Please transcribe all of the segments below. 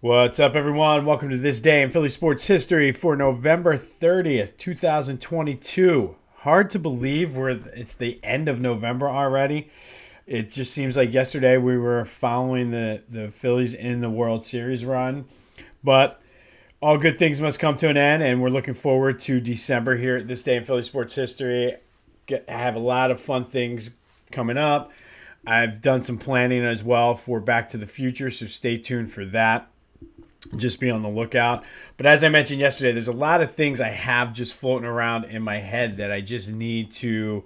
What's up, everyone? Welcome to this day in Philly sports history for November 30th, 2022. Hard to believe it's the end of November already. It just seems like yesterday we were following the Phillies in the World Series run. But all good things must come to an end, and we're looking forward to December here at this day in Philly sports history. I have a lot of fun things coming up. I've done some planning as well for Back to the Future, so stay tuned for that. Just be on the lookout. But as I mentioned yesterday, there's a lot of things I have just floating around in my head that I just need to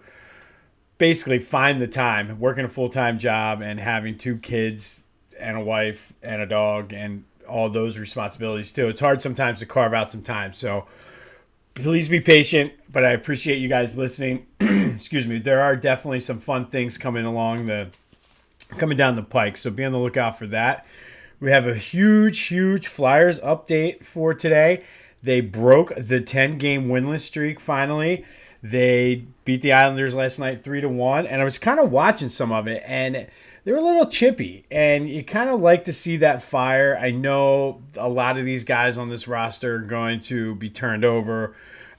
basically find the time. Working a full-time job and having two kids and a wife and a dog and all those responsibilities too. It's hard sometimes to carve out some time. So please be patient, but I appreciate you guys listening. Excuse me. There are definitely some fun things coming down the pike. So be on the lookout for that. We have a huge Flyers update for today. They broke the 10-game winless streak finally. They beat the Islanders last night 3-1, and I was kind of watching some of it, and they were a little chippy, and you kind of like to see that fire. I know a lot of these guys on this roster are going to be turned over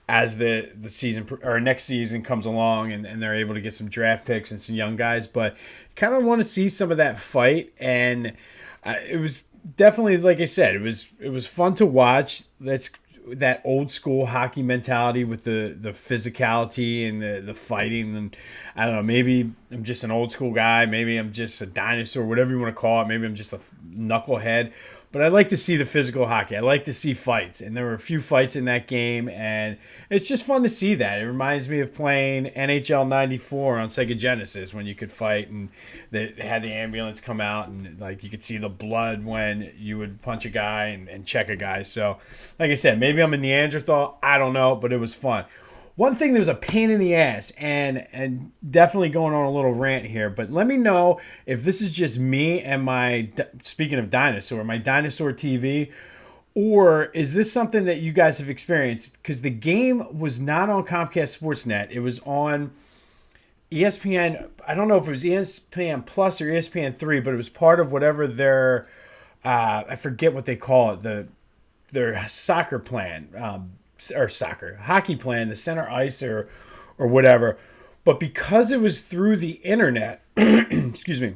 as the season or next season comes along, and they're able to get some draft picks and some young guys, but kind of want to see some of that fight. And it was definitely, like I said, it was fun to watch. That's that old school hockey mentality with the physicality and the fighting. And I don't know, maybe I'm just an old school guy. Maybe I'm just a dinosaur, whatever you want to call it. Maybe I'm just a knucklehead. But I like to see the physical hockey. I like to see fights. And there were a few fights in that game, and it's just fun to see that. It reminds me of playing NHL 94 on Sega Genesis when you could fight and they had the ambulance come out and like you could see the blood when you would punch a guy and check a guy. So, like I said, maybe I'm a Neanderthal. I don't know, but it was fun. One thing that was a pain in the ass, and definitely going on a little rant here, but let me know if this is just me and speaking of dinosaur, my dinosaur TV, or is this something that you guys have experienced? Because the game was not on Comcast Sportsnet. It was on ESPN. I don't know if it was ESPN Plus or ESPN3, but it was part of whatever their, I forget what they call it, their soccer plan. Or hockey plan, the center ice or whatever. But because it was through the internet, excuse me,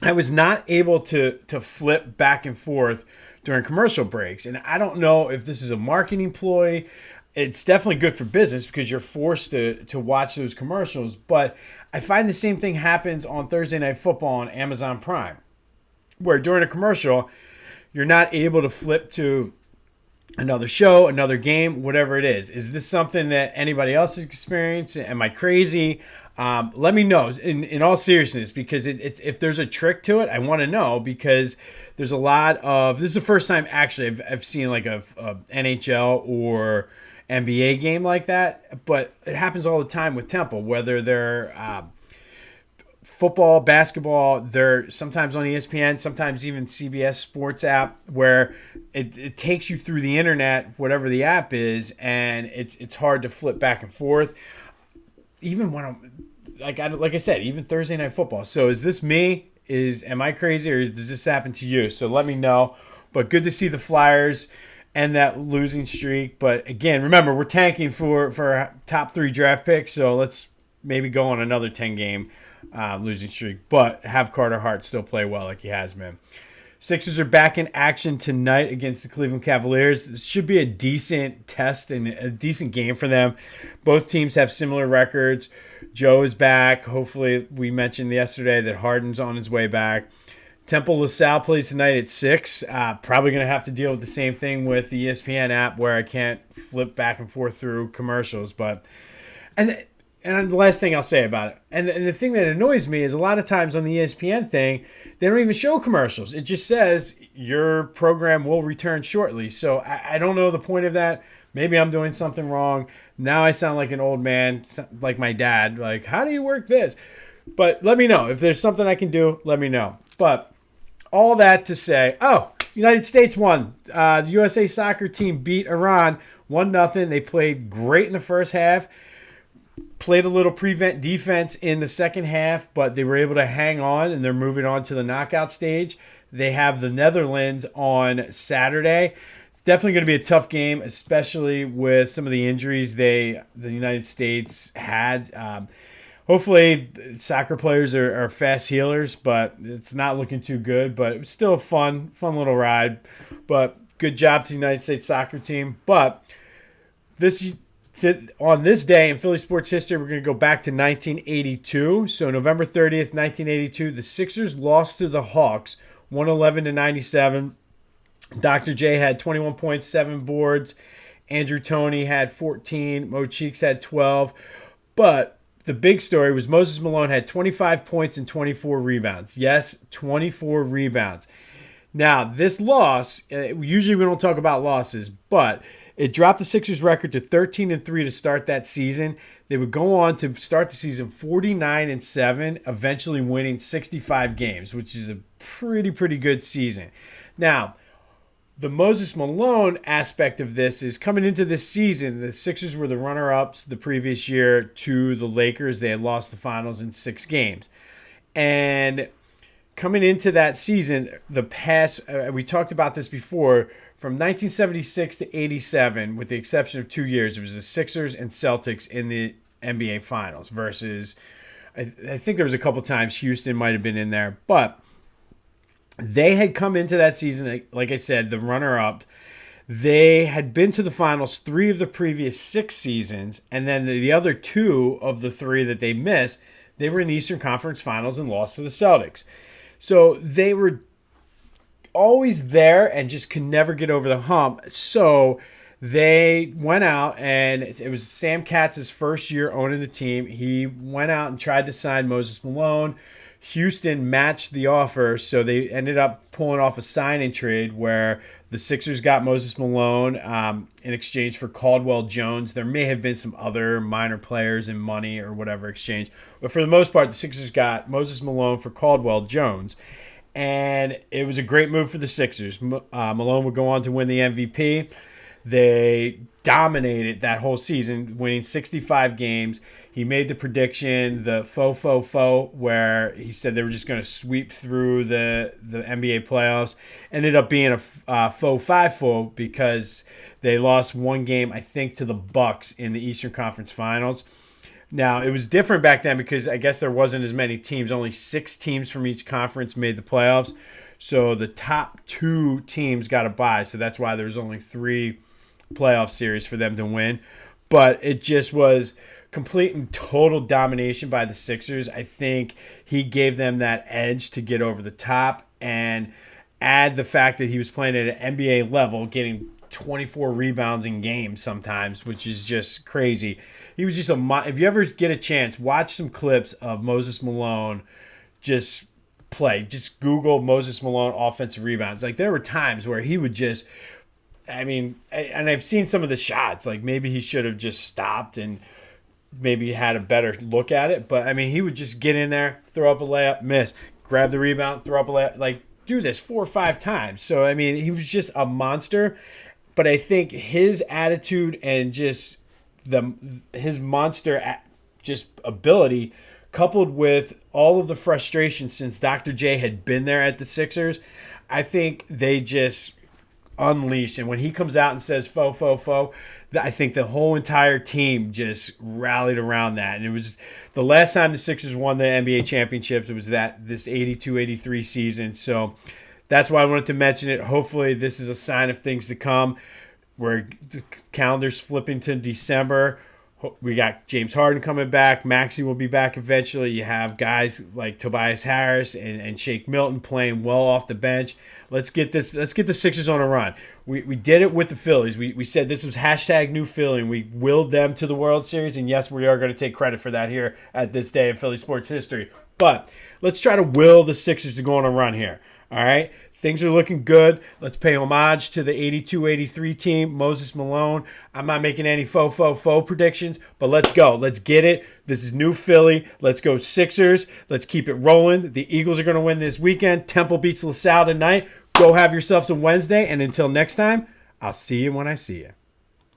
I was not able to flip back and forth during commercial breaks. And I don't know if this is a marketing ploy. It's definitely good for business because you're forced to watch those commercials. But I find the same thing happens on Thursday Night Football on Amazon Prime, where during a commercial, you're not able to flip to another show, another game, whatever it is. Is this something that anybody else has experienced? Am I crazy? Let me know in all seriousness, because if there's a trick to it, I want to know, because there's a lot of, this is the first time actually I've seen like a NHL or NBA game like that, but it happens all the time with Temple, whether they're football, basketball, they're sometimes on ESPN, sometimes even CBS Sports app, where it takes you through the internet, whatever the app is, and it's hard to flip back and forth. Even when I'm like I said, even Thursday Night Football. So is this me? Am I crazy, or does this happen to you? So let me know. But good to see the Flyers and that losing streak. But again, remember, we're tanking for our top 3 draft picks, so let's maybe go on another 10-game losing streak, but have Carter Hart still play well like he has been. Sixers are back in action tonight against the Cleveland Cavaliers. This should be a decent test and a decent game for them. Both teams have similar records. Joe is back. Hopefully, we mentioned yesterday that Harden's on his way back. Temple LaSalle plays tonight at 6. Probably going to have to deal with the same thing with the ESPN app, where I can't flip back and forth through commercials. And the last thing I'll say about it, and the thing that annoys me is a lot of times on the ESPN thing, they don't even show commercials. It just says your program will return shortly. So I don't know the point of that. Maybe I'm doing something wrong. Now I sound like an old man, like my dad. Like, how do you work this? But let me know. If there's something I can do, let me know. But all that to say, United States won. The USA soccer team beat Iran 1-0. They played great in the first half. Played a little prevent defense in the second half, but they were able to hang on, and they're moving on to the knockout stage. They have the Netherlands on Saturday. It's definitely going to be a tough game, especially with some of the injuries the United States had. Hopefully, soccer players are fast healers, but it's not looking too good. But it was still a fun little ride. But good job to the United States soccer team. But on this day in Philly sports history, we're going to go back to 1982. So November 30th, 1982, the Sixers lost to the Hawks, 111-97. Dr. J had 21.7 boards. Andrew Toney had 14. Mo Cheeks had 12. But the big story was Moses Malone had 25 points and 24 rebounds. Yes, 24 rebounds. Now, this loss, usually we don't talk about losses, but it dropped the Sixers record to 13-3 to start that season. They would go on to start the season 49-7, eventually winning 65 games, which is a pretty good season. Now, the Moses Malone aspect of this is coming into this season, the Sixers were the runner-ups the previous year to the Lakers. They had lost the finals in 6 games. And coming into that season, we talked about this before, from 1976 to 87, with the exception of 2 years, it was the Sixers and Celtics in the NBA Finals versus, I think there was a couple times Houston might have been in there, but they had come into that season, like I said, the runner-up. They had been to the finals 3 of the previous 6 seasons, and then the other 2 of the 3 that they missed, they were in the Eastern Conference Finals and lost to the Celtics. So they were always there and just could never get over the hump. So they went out, and it was Sam Katz's first year owning the team. He went out and tried to sign Moses Malone. Houston matched the offer, so they ended up pulling off a sign-and trade where the Sixers got Moses Malone in exchange for Caldwell Jones. There may have been some other minor players and money or whatever exchange, but for the most part, the Sixers got Moses Malone for Caldwell Jones, and it was a great move for the Sixers. Malone would go on to win the MVP. They dominated that whole season, winning 65 games. He made the prediction, the faux, where he said they were just going to sweep through the NBA playoffs. Ended up being a faux 5 because they lost 1 game, I think, to the Bucks in the Eastern Conference Finals. Now, it was different back then because I guess there wasn't as many teams. Only 6 teams from each conference made the playoffs. So the top 2 teams got a bye. So that's why there was only 3 playoff series for them to win. But it just was complete and total domination by the Sixers. I think he gave them that edge to get over the top, and add the fact that he was playing at an NBA level, getting 24 rebounds in games sometimes, which is just crazy. He was just if you ever get a chance, watch some clips of Moses Malone just play. Just Google Moses Malone offensive rebounds. Like, there were times where he would just, and I've seen some of the shots, like maybe he should have just stopped and maybe had a better look at it. But, he would just get in there, throw up a layup, miss, grab the rebound, throw up a layup, like do this 4 or 5 times. So, he was just a monster. But I think his attitude and just his monster just ability, coupled with all of the frustration since Dr. J had been there at the Sixers, I think they just unleashed. And when he comes out and says faux, I think the whole entire team just rallied around that. And it was the last time the Sixers won the NBA championships. It was this 82-83 season. So that's why I wanted to mention it. Hopefully this is a sign of things to come, where the calendar's flipping to December. We got James Harden coming back. Maxey will be back eventually. You have guys like Tobias Harris and Shake Milton playing well off the bench. Let's get the Sixers on a run. We did it with the Phillies. We said this was #new Philly, and we willed them to the World Series. And yes, we are going to take credit for that here at this day in Philly sports history. But let's try to will the Sixers to go on a run here. All right? Things are looking good. Let's pay homage to the 82-83 team, Moses Malone. I'm not making any faux predictions, but let's go. Let's get it. This is new Philly. Let's go Sixers. Let's keep it rolling. The Eagles are going to win this weekend. Temple beats LaSalle tonight. Go have yourself some Wednesday, and until next time, I'll see you when I see you.